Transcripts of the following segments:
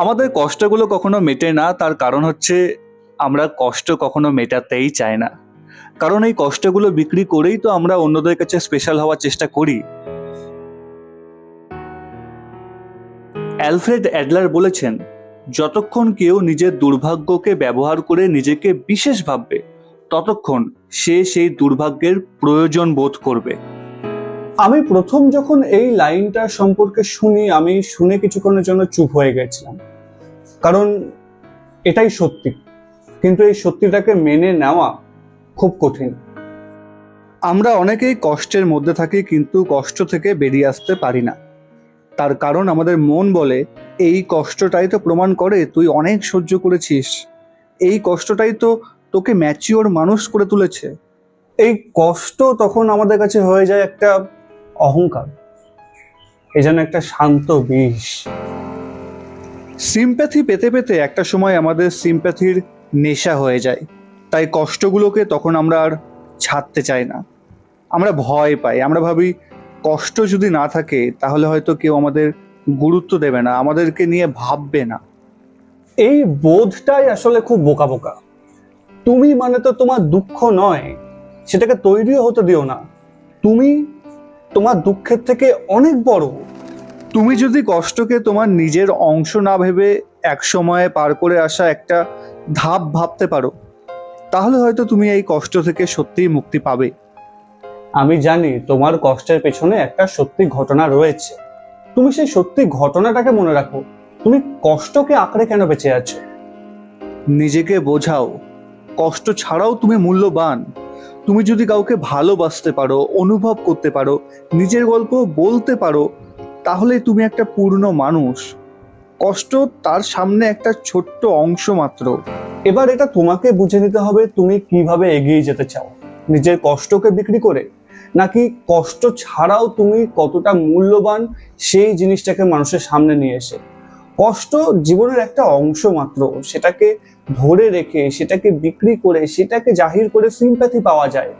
আমাদের কষ্টগুলো কখনো মেটে না, তার কারণ হচ্ছে আমরা কষ্ট কখনো মেটাতেই চাই না। কারণ এই কষ্টগুলো বিক্রি করেই তো আমরা অন্যদের কাছে স্পেশাল হওয়ার চেষ্টা করি। অ্যালফ্রেড অ্যাডলার বলেছেন, যতক্ষণ কেউ নিজের দুর্ভাগ্যকে ব্যবহার করে নিজেকে বিশেষ ভাববে, ততক্ষণ সে সেই দুর্ভাগ্যের প্রয়োজন বোধ করবে। আমি প্রথম যখন এই লাইনটা সম্পর্কে আমি শুনে কিছুক্ষণের জন্য চুপ হয়ে গেছিলাম, কারণ এটাই সত্যি। কিন্তু এই সত্যিটাকে মেনে নেওয়া খুব কঠিন। আমরা অনেকেই কষ্টের মধ্যে থাকি, কিন্তু কষ্ট থেকে বেরিয়ে আসতে পারি না। তার কারণ আমাদের মন বলে, এই কষ্টটাই তো প্রমাণ করে তুই অনেক সহ্য করেছিস, এই কষ্টটাই তো তোকে ম্যাচিওর মানুষ করে তুলেছে। এই কষ্ট তখন আমাদের কাছে হয়ে যায় একটা অহংকার, এই যেন একটা শান্ত বিষ। সিম্প্যাথি পেতে পেতে একটা সময় আমাদের সিম্প্যাথির নেশা হয়ে যায়, তাই কষ্টগুলোকে তখন আমরা আর ছাড়তে চাই না। আমরা ভয় পাই, আমরা ভাবি কষ্ট যদি না থাকে তাহলে হয়তো কেউ আমাদের গুরুত্ব দেবে না, আমাদেরকে নিয়ে ভাববে না। এই বোধটাই আসলে খুব বোকা বোকা। তুমি মানে তো তোমার দুঃখ নয়, সেটাকে তৈরিও হতে দিও না। তুমি তোমার দুঃখের থেকে অনেক বড়। তুমি যদি কষ্টকে তোমার নিজের অংশ না ভেবে এক সময়ে পার করে আসা একটা ধাপ ভাবতে পারো, তাহলে হয়তো তুমি এই কষ্ট থেকে সত্যিই মুক্তি পাবে। আমি জানি তোমার কষ্টের পেছনে একটা সত্যি ঘটনা রয়েছে। তুমি সেই সত্যি ঘটনাটাকে মনে রাখো। তুমি কষ্টকে আঁকড়ে কেন বেঁচে আছো? নিজেকে বোঝাও, কষ্ট ছাড়াও তুমি মূল্যবান। তুমি যদি কাউকে ভালোবাসতে পারো, অনুভব করতে পারো, নিজের গল্প বলতে পারো, তাহলে তুমি একটা পূর্ণ মানুষ। কষ্ট তার সামনে একটা ছোট্ট অংশ মাত্র। এবার এটা তোমাকে বুঝে নিতে হবে, তুমি কিভাবে এগিয়ে যেতে চাও। নিজের কষ্টকে বিক্রি করে, নাকি কষ্ট ছাড়াও তুমি কতটা মূল্যবান সেই জিনিসটাকে মানুষের সামনে নিয়ে এসে। কষ্ট জীবনের একটা অংশ মাত্র, সেটাকে ধরে রেখে, সেটাকে বিক্রি করে, সেটাকে জাহির করে সিম্প্যাথি পাওয়া যায়।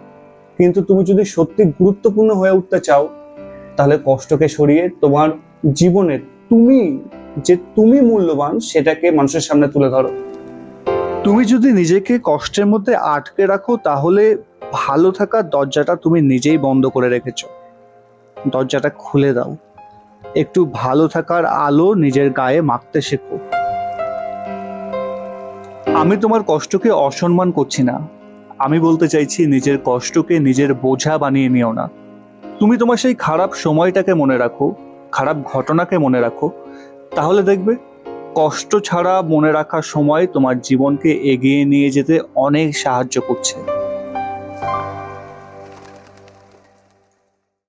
কিন্তু তুমি যদি সত্যি গুরুত্বপূর্ণ হয়ে উঠতে চাও, তাহলে কষ্টকে সরিয়ে তোমার জীবনের তুমি মূল্যবান সেটাকে মানুষের সামনে তুলে ধরো। তুমি যদি নিজেকে কষ্টের মধ্যে আটকে রাখো, তাহলে ভালো থাকার দরজাটা তুমি নিজেই বন্ধ করে রেখেছো। দরজাটা খুলে দাও, একটু ভালো থাকার আলো নিজের গায়ে মাখতে শেখো। আমি তোমার কষ্টকে অসম্মান করছি না, আমি বলতে চাইছি নিজের কষ্টকে নিজের বোঝা বানিয়ে নিও না। তুমি তোমার সেই খারাপ সময়টাকে মনে রাখো, খারাপ ঘটনাকে মনে রাখো, তাহলে দেখবে কষ্ট ছাড়া মনে রাখার সময় তোমার জীবনকে এগিয়ে নিয়ে যেতে অনেক সাহায্য করছে।